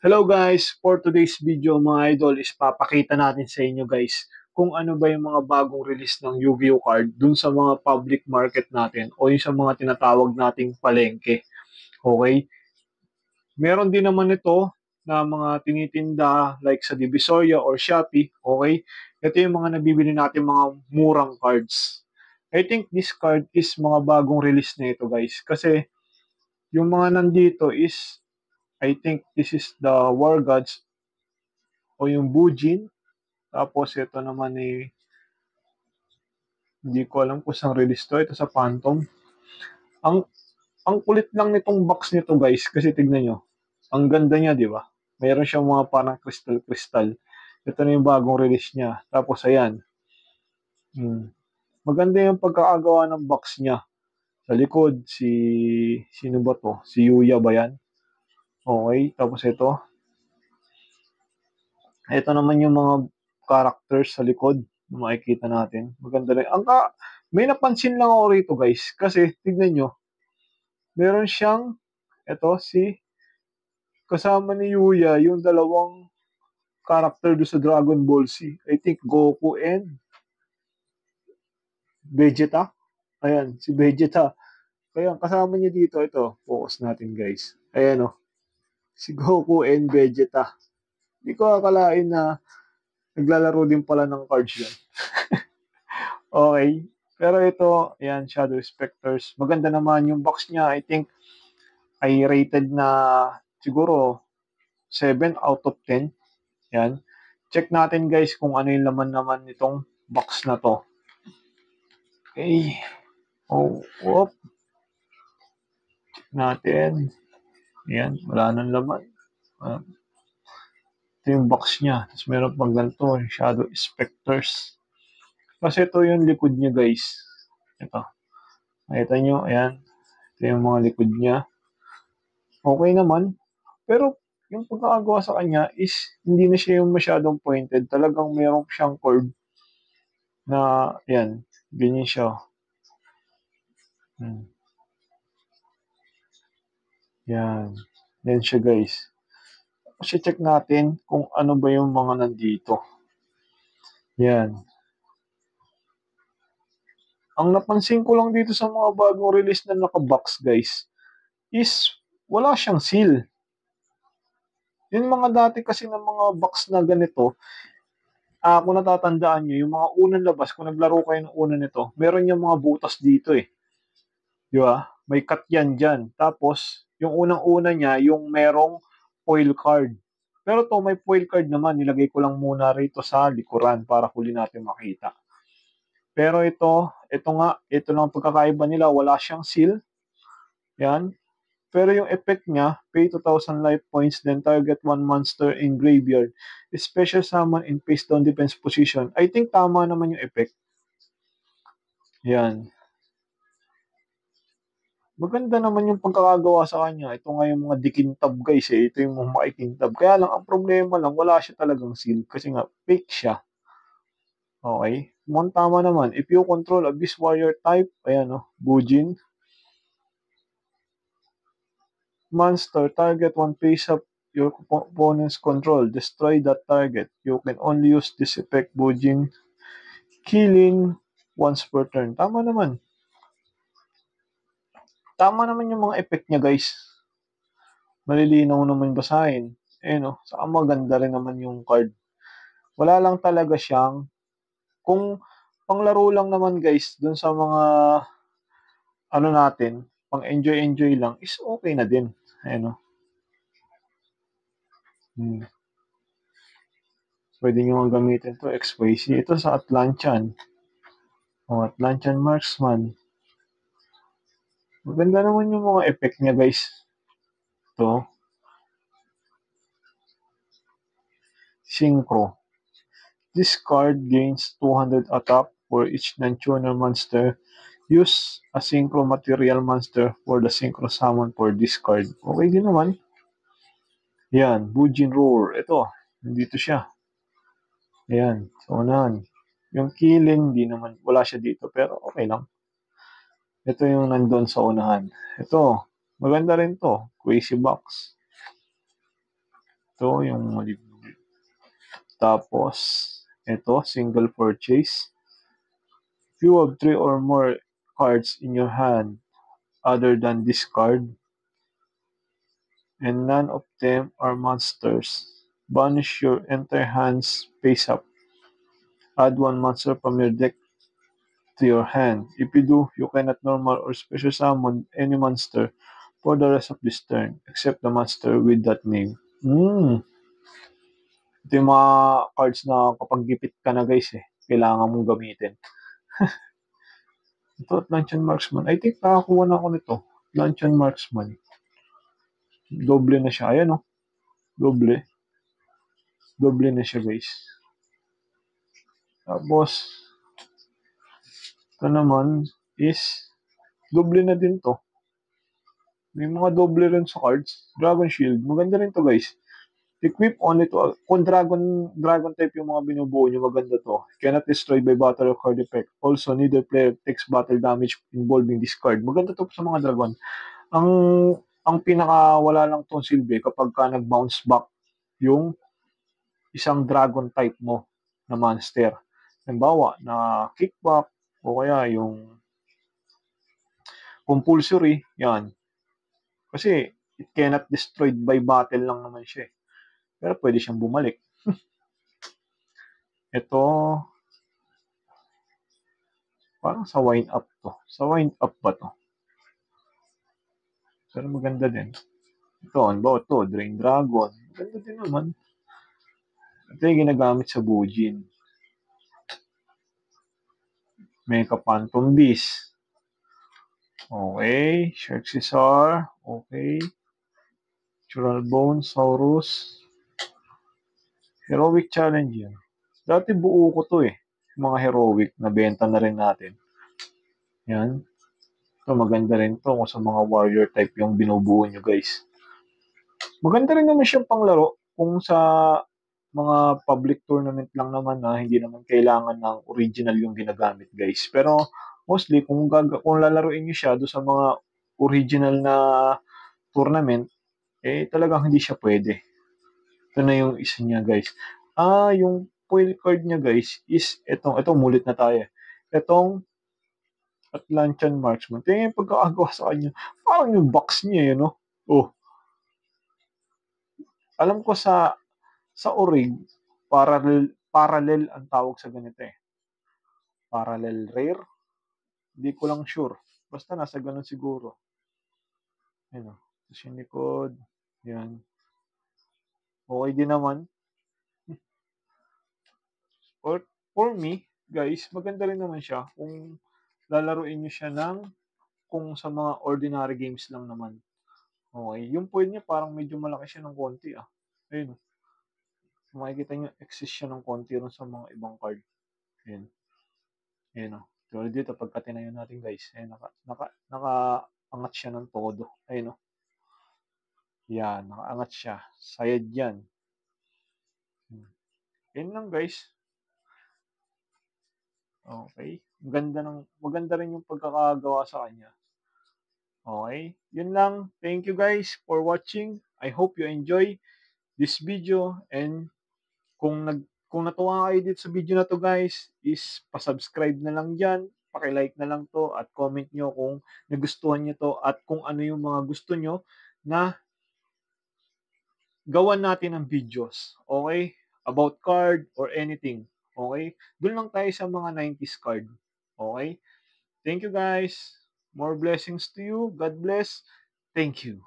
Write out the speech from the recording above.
Hello guys, for today's video mga idol is papakita natin sa inyo guys kung ano ba yung mga bagong release ng Yu-Gi-Oh card dun sa mga public market natin o yung sa mga tinatawag nating palengke. Okay? Meron din naman ito na mga tinitinda like sa Divisoria or Shopee. Okay? Ito yung mga nabibili natin mga murang cards. I think this card is mga bagong release na ito guys kasi yung mga nandito is I think this is the War Gods o yung Bujin. Tapos ito naman hindi ko alam kung saan release to. Ito sa Phantom. Ang ang kulit lang nitong box nito guys kasi tignan nyo. Ang ganda niya, di ba? Mayroon siyang mga parang crystal. Ito na yung bagong release niya. Tapos ayan. Maganda yung pagkakagawa ng box niya. Sa likod, sino ba to? Si Yuya ba yan? Okay. Tapos ito. Ito naman yung mga characters sa likod na makikita natin. Maganda rin. May napansin lang ako rito guys. Kasi tignan nyo. Meron siyang, eto, kasama ni Yuya, yung dalawang character do sa Dragon Ball Z. I think Goku and Vegeta. Ayan, si Vegeta. Kaya kasama niya dito, ito, focus natin guys. Ayan o, si Goku and Vegeta. Hindi ko akalain na naglalaro din pala ng cards yan. Okay. Pero ito, ayan, Shadow Specters. Maganda naman yung box niya. I think ay rated na siguro 7 out of 10. Yan. Check natin guys kung ano yung laman naman nitong box na to. Okay. Oh, whoop. Check natin. Yan. Wala nang laman. Ito yung box niya. Tapos meron pang ganito, Shadow Specters. Kasi ito yung likod niya guys. Ito. Nakita nyo, ayan. Ito yung mga likod niya. Okay naman. Pero yung pagkakagawa sa kanya is hindi na siya yung masyadong pointed. Talagang meron siyang curve na, yan, ganyan siya. Yan. Yan siya guys. Kasi check natin kung ano ba yung mga nandito. Yan. Ang napansin ko lang dito sa mga bagong release na naka-box guys is wala siyang seal. Yung mga dati kasi ng mga box na ganito, kung natatandaan nyo, yung mga unang labas, kung naglaro kayo ng una nito, meron yung mga butas dito eh. Di ba? May cut yan dyan. Tapos, yung unang-una niya, yung merong foil card. Pero to may foil card naman. Nilagay ko lang muna rito sa likuran para huli natin makita. Pero ito lang ang pagkakaiba nila. Wala siyang seal. Yan. Pero yung effect niya, pay 2,000 life points, then target one monster in graveyard. Special summon in face down defense position. I think tama naman yung effect. Yan. Maganda naman yung pagkakagawa sa kanya. Ito nga yung mga dikintab guys eh. Ito yung mga maikintab. Kaya lang, ang problema lang, wala siya talagang seal. Kasi nga, fake siya. Okay? Mukhang tama naman. If you control Abyss Warrior type, ayan o, Bujin. Monster, target one face up your opponent's control. Destroy that target. You can only use this effect, Bujin. Killing once per turn. Tama naman. Tama naman yung mga effect niya guys. Malilinaw naman basahin. Eh no, saka maganda rin naman yung card. Wala lang talaga siyang, kung panglaro lang naman guys, dun sa mga, ano natin, pang enjoy lang, is okay na din. Ayan o. Pwede nyo gamitin to XYZ. Ito sa Atlanchan. Atlanchan Marksman. Maganda naman yung mga effect niya guys. Ito. Synchro. This card gains 200 attack for each non-tuner monster. Use a synchro material monster for the synchro summon for this card. Okay din naman. Yan, Bujin Roar. Ito, nandito siya. Ayan, sa unahan. Yung killing, di naman, wala siya dito, pero okay lang. Ito yung nandun sa unahan. Ito, maganda rin to. Crazy Box. Ito, yung tapos, ito, single purchase. If you have 3 or more cards in your hand other than this card, and none of them are monsters, banish your entire hands face up. Add 1 monster from your deck to your hand. If you do, you cannot normal or special summon any monster for the rest of this turn, except the monster with that name. Ito yung mga cards na kapag gipit ka na guys kailangan mong gamitin. Ito, Luncheon Marksman. I think nakakuha na ako nito. Luncheon Marksman. Doble na siya. Ayan Doble. Doble na siya guys. Tapos, ito naman is doble na din to. May mga doble rin sa cards. Dragon Shield. Maganda rin to guys. Equip only to. Kung dragon type yung mga binubuo nyo, maganda to. Cannot destroy by battle or card effect. Also, neither player takes battle damage involving this card. Maganda to sa mga dragon. Ang pinaka wala lang tong silbi kapag ka nag-bounce back yung isang dragon type mo na monster. Halimbawa, na kickback o kaya yung compulsory, yan. Kasi it cannot destroyed by battle lang naman siya. Pero pwede siyang bumalik. Ito, parang sa wind up to. Sa wind up ba to? Pero maganda din. Ito, halimbawa to, Drain Dragon. Maganda din naman. Ito yung ginagamit sa Bujin. Mecha Phantom Beast. Okay. Sharksisar. Okay. Natural Bone, Saurus. Heroic Challenge yan. Dati buo ko to mga heroic na benta na rin natin. Yan. Ito maganda rin to kung sa mga warrior type yung binubuo nyo guys. Maganda rin naman siyang panglaro kung sa mga public tournament lang naman na hindi naman kailangan ng original yung ginagamit guys. Pero mostly kung lalaruin niyo siya do sa mga original na tournament, talagang hindi siya pwede. Ito na yung isa niya guys. Yung foil card niya guys is itong mulit na tayo. Itong Atlantean Marksman. Tingnan yung pagkakagawa sa kanya. Parang yung box niya alam ko sa Orig, parallel ang tawag sa ganito Parallel rare? Hindi ko lang sure. Basta nasa ganun siguro. Yan Tapos yung likod. Yan. Okay din naman. For me, guys, maganda rin naman siya kung lalaruin nyo siya kung sa mga ordinary games lang naman. Okay. Yung point niya parang medyo malaki siya ng konti Ayun. Makikita nyo, exist siya ng konti rin sa mga ibang card. Ayun. Ayun Tulad dito, pagka tinayo natin guys, naka-angat siya ng todo. Ayun Yan, naka-angat siya. Sayad yan. Ayun lang guys. Okay. Maganda rin yung pagkakagawa sa kanya. Okay. Yun lang. Thank you guys for watching. I hope you enjoy this video, and kung natuwa kayo dito sa video na to guys, is pa-subscribe na lang dyan, paki-like na lang to, at comment nyo kung nagustuhan nyo to, at kung ano yung mga gusto nyo na gawan natin ng videos. Okay? About card or anything. Okay? Doon lang tayo sa mga 90s card. Okay? Thank you guys. More blessings to you. God bless. Thank you.